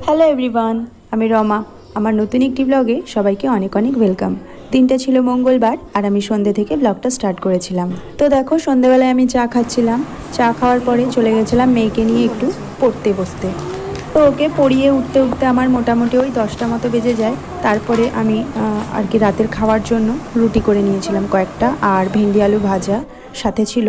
Hello everyone, আমি রমা। আমার নতুন একটি ব্লগে সবাইকে অনেক অনেক ওয়েলকাম। দিনটা ছিল মঙ্গলবার আর আমি সন্ধ্যে থেকে ব্লগটা স্টার্ট করেছিলাম। তো দেখো, সন্ধ্যেবেলায় আমি চা খাচ্ছিলাম। চা খাওয়ার পরে চলে গেছিলাম মেয়েকে নিয়ে একটু পড়তে বসতে। তো ওকে পড়িয়ে উঠতে উঠতে আমার মোটামুটি ওই 10টা মতো বেজে যায়। তারপরে আমি আর কি রাতের খাওয়ার জন্য রুটি করে নিয়েছিলাম কয়েকটা, আর ভেন্ডি আলু ভাজা। সাথে ছিল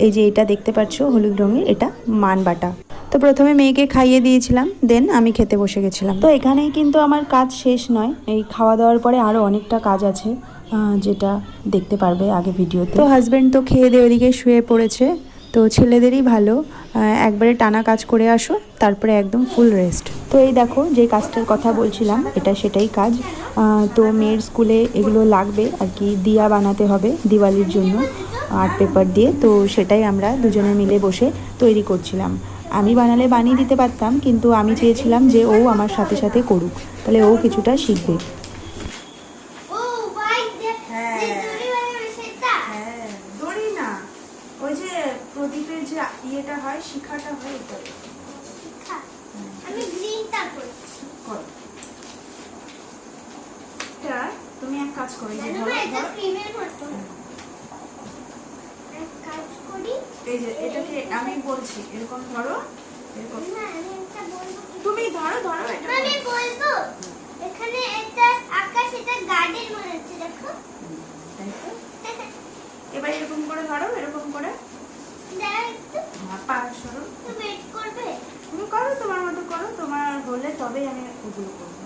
এই যে এটা দেখতে পাচ্ছ হলুদ রঙের, এটা মান বাটা। তো প্রথমে মেয়েকে খাইয়ে দিয়েছিলাম, দেন আমি খেতে বসে গেছিলাম। তো এখানেই কিন্তু আমার কাজ শেষ নয়, এই খাওয়া দাওয়ার পরে আরও অনেকটা কাজ আছে, যেটা দেখতে পারবে আগে ভিডিওতে। তো হাজব্যান্ড তো খেয়ে দিয়ে ওদিকে শুয়ে পড়েছে। তো ছেলেদেরই ভালো, একবারে টানা কাজ করে আসো, তারপরে একদম ফুল রেস্ট। তো এই দেখো, যে কাজটার কথা বলছিলাম এটা সেটাই কাজ। তো মেয়ের স্কুলে এগুলো লাগবে আর কি, দিয়া বানাতে হবে দিওয়ালির জন্য আর্ট পেপার দিয়ে। তো সেটাই আমরা দুজনে মিলে বসে তৈরি করছিলাম। আমি বানালে বানিয়ে দিতে পারতাম, কিন্তু আমি চেয়েছিলাম যে ও আমার সাথে সাথে করুক, তাহলে ও কিছুটা শিখবে। ওই যে প্রদীপের যে ইয়েটা হয়, শিখাটা হয়, ওটা আমি গ্রিনটা করছি। তুমি এক কাজ করো, এটা ক্রিমের মতো এক কাজ করি। এই যে এটাকে আমি বলছি এরকম ধরো, এরকম না আমি এটা বলবো। তুমি ধরো ধরো, এটা আমি বলবো। এখানে একটা আকাশ, এটা গার্ডেন মনে হচ্ছে, দেখো। এবার এরকম করে ধরো, এরকম করে পা সরো। তুমি ওয়েট করবে। তুমি করো, তোমার মতো করো, তোমার হলে তবেই আমি ওগুলো করবো।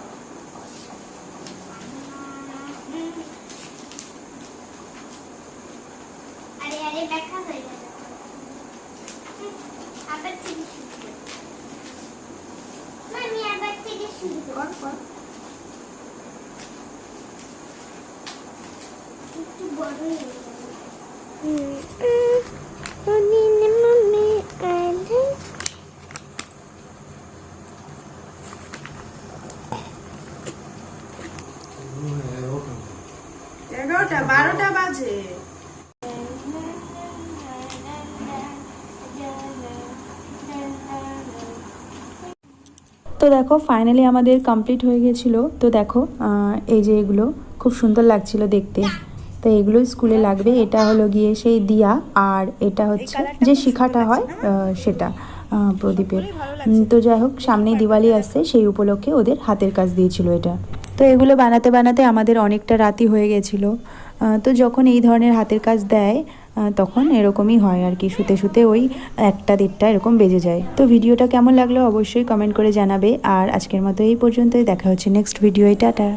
আরে আরে দেখা হয়ে গেল। আবার থেকে শুরু করি। আমি আবার থেকে শুরু করি। কর একটু বড় হয়ে গেল। এগারোটা 12টা বাজে। তো দেখো, ফাইনালি আমাদের কমপ্লিট হয়ে গেছিলো। তো দেখো, এই যে এগুলো খুব সুন্দর লাগছিল দেখতে। তো এগুলো স্কুলে লাগবে। এটা হলো গিয়ে সেই দিয়া, আর এটা হচ্ছে যে শিখাটা হয় সেটা প্রদীপের। তো যাই হোক, সামনেই দিওয়ালি আসছে, সেই উপলক্ষে ওদের হাতের কাজ দিয়েছিল এটা। তো এগুলো বানাতে বানাতে আমাদের অনেকটা রাতই হয়ে গেছিলো। তো যখন এই ধরনের হাতের কাজ দেয় তখন এরকমই হয় আর কি, শুতে শুতে ওই 1টা 1:30 এরকম বেজে যায়। তো ভিডিওটা কেমন লাগলো অবশ্যই কমেন্ট করে জানাবে। আর আজকের মতো এই পর্যন্তই, দেখা হচ্ছে নেক্সট ভিডিওয়। টাটা।